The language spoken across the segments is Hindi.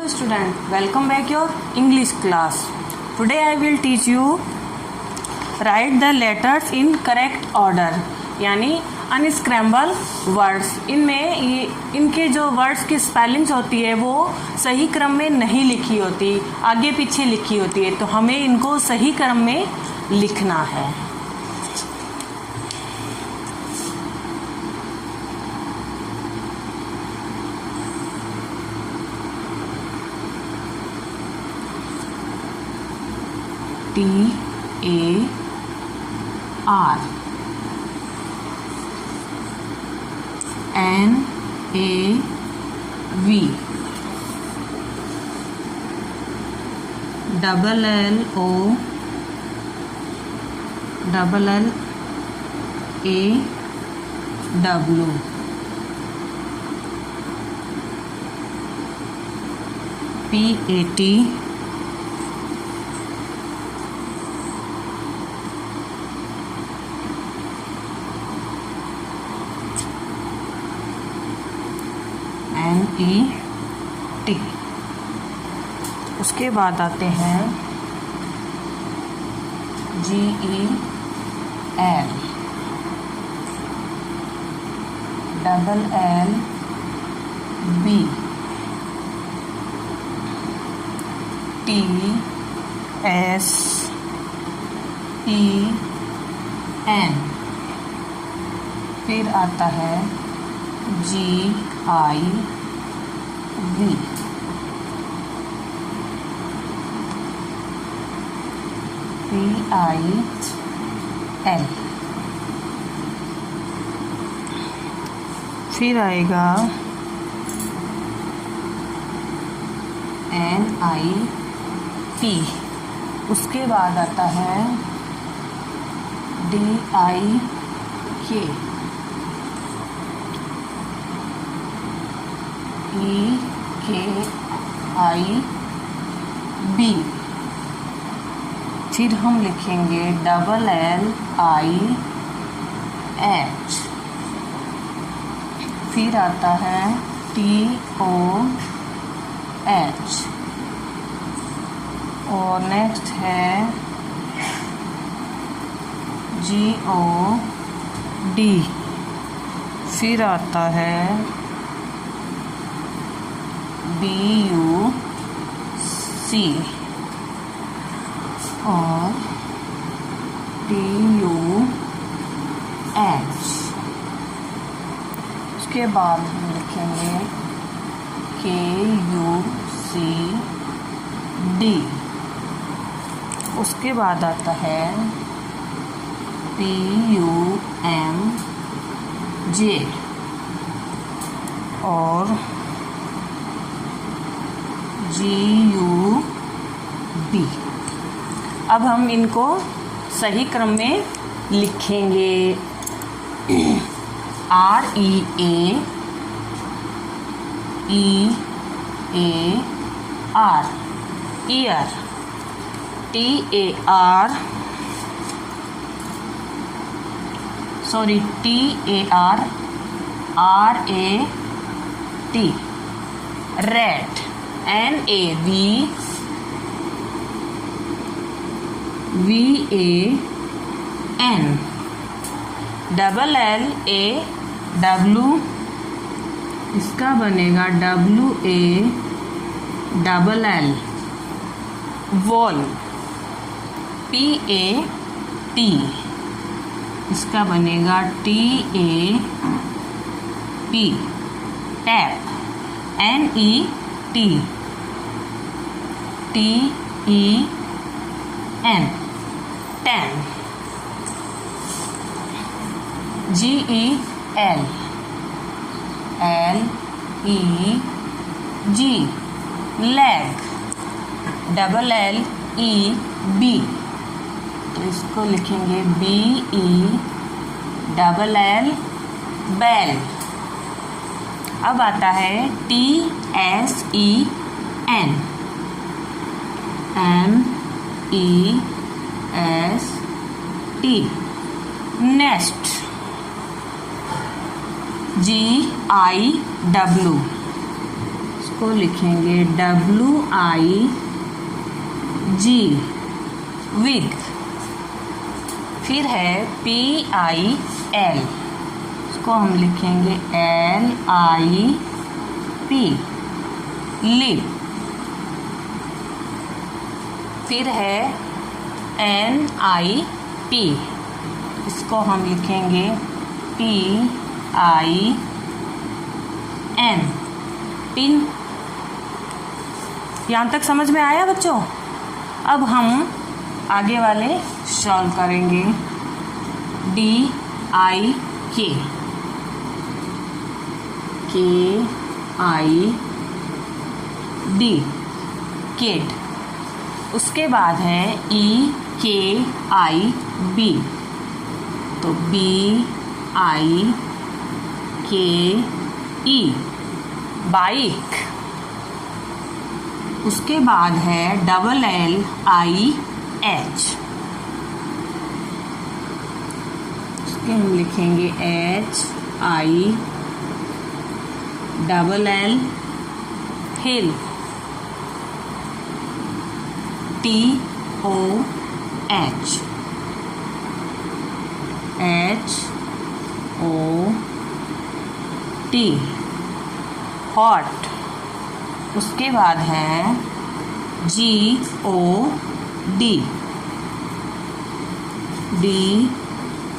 Student, welcome back your English class. Today I will teach you write the letters in correct order, यानी अनस्क्रैम्बल वर्ड्स. इनके जो वर्ड्स की स्पेलिंग्स होती है वो सही क्रम में नहीं लिखी होती, आगे पीछे लिखी होती है, तो हमें इनको सही क्रम में लिखना है. TAR NAV LLAW PAT NET. उसके बाद आते हैं GEL LLB TSEN. फिर आता है GIV PIL. फिर आएगा NIP. उसके बाद आता है DIK EKIB. फिर हम लिखेंगे LLIH. फिर आता है TOH और नेक्स्ट है GOD. फिर आता है BUC और TUH. उसके बाद हम लिखेंगे KUCD. उसके बाद आता है PUMJ और GUB. अब हम इनको सही क्रम में लिखेंगे. REAEAR ear. TARRAT rat. NAVVAN LLAW. इसका बनेगा WALL. वॉल. PAT. इसका बनेगा TAP. Tap. NET TEN ten. GEL LEG leg. LLEB. तो इसको लिखेंगे BELL बेल. अब आता है TSEN NEST नेस्ट. GIW इसको इसको लिखेंगे WIG विग। फिर है PIL, इसको हम लिखेंगे LIP लिप। फिर है NIP, इसको हम लिखेंगे PIN पिन। यहाँ तक समझ में आया बच्चों? अब हम आगे वाले सॉल्व करेंगे। DIK KID kid. उसके बाद है EKIB, तो BIKE बाइक। उसके बाद है LLIH, इसके हम लिखेंगे HILL हिल। TOH HOT hot. उसके बाद है GOD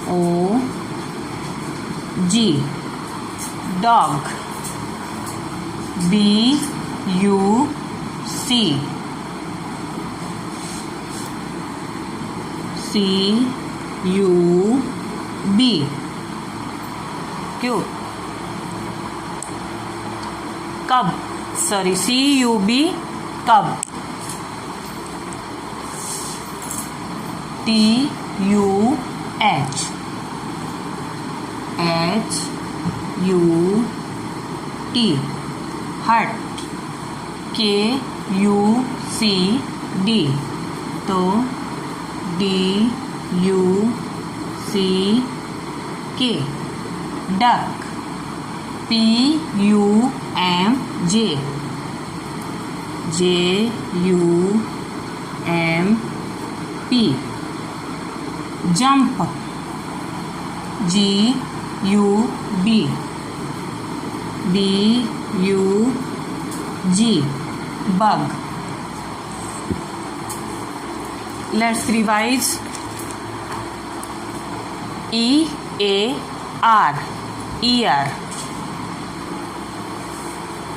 DOG dog. BUC CUB क्यों कब, सॉरी CUB कब। TUH HUT हट। KUCD तो DUCK duck. PUMJ JUMP jump. GUB BUG bug. Let's revise. EAR ear।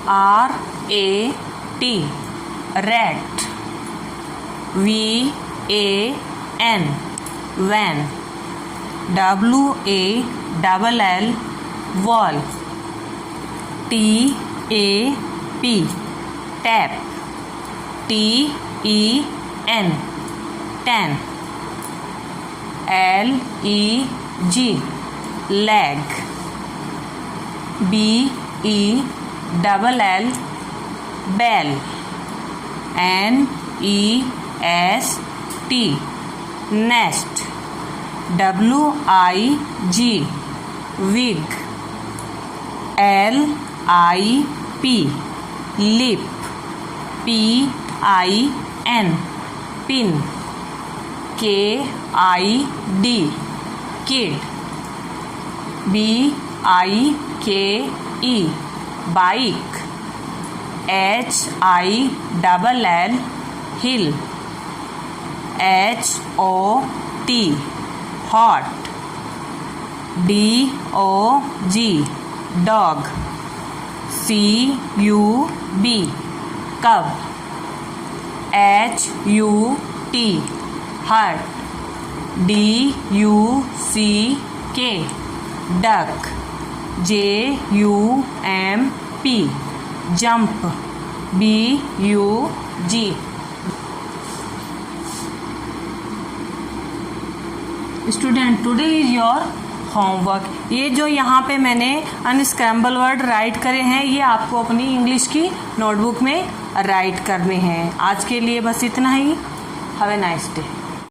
RAT rat। VAN van। WALL wall। TAP tap। TEN tan। LEG leg। BELL bell। NEST nest। WIG wig। LIP lip। PIN pin। KID kid। BIKE bike। HILL hill। HOT hot। DOG dog। CUB cub। HUT hut। DUCK duck। JUMP jump। BUG student today is your homework. ये जो यहाँ पे मैंने अनस्क्रैम्बल वर्ड राइट करे हैं ये आपको अपनी इंग्लिश की नोटबुक में राइट करने हैं। आज के लिए बस इतना ही। Have a nice day.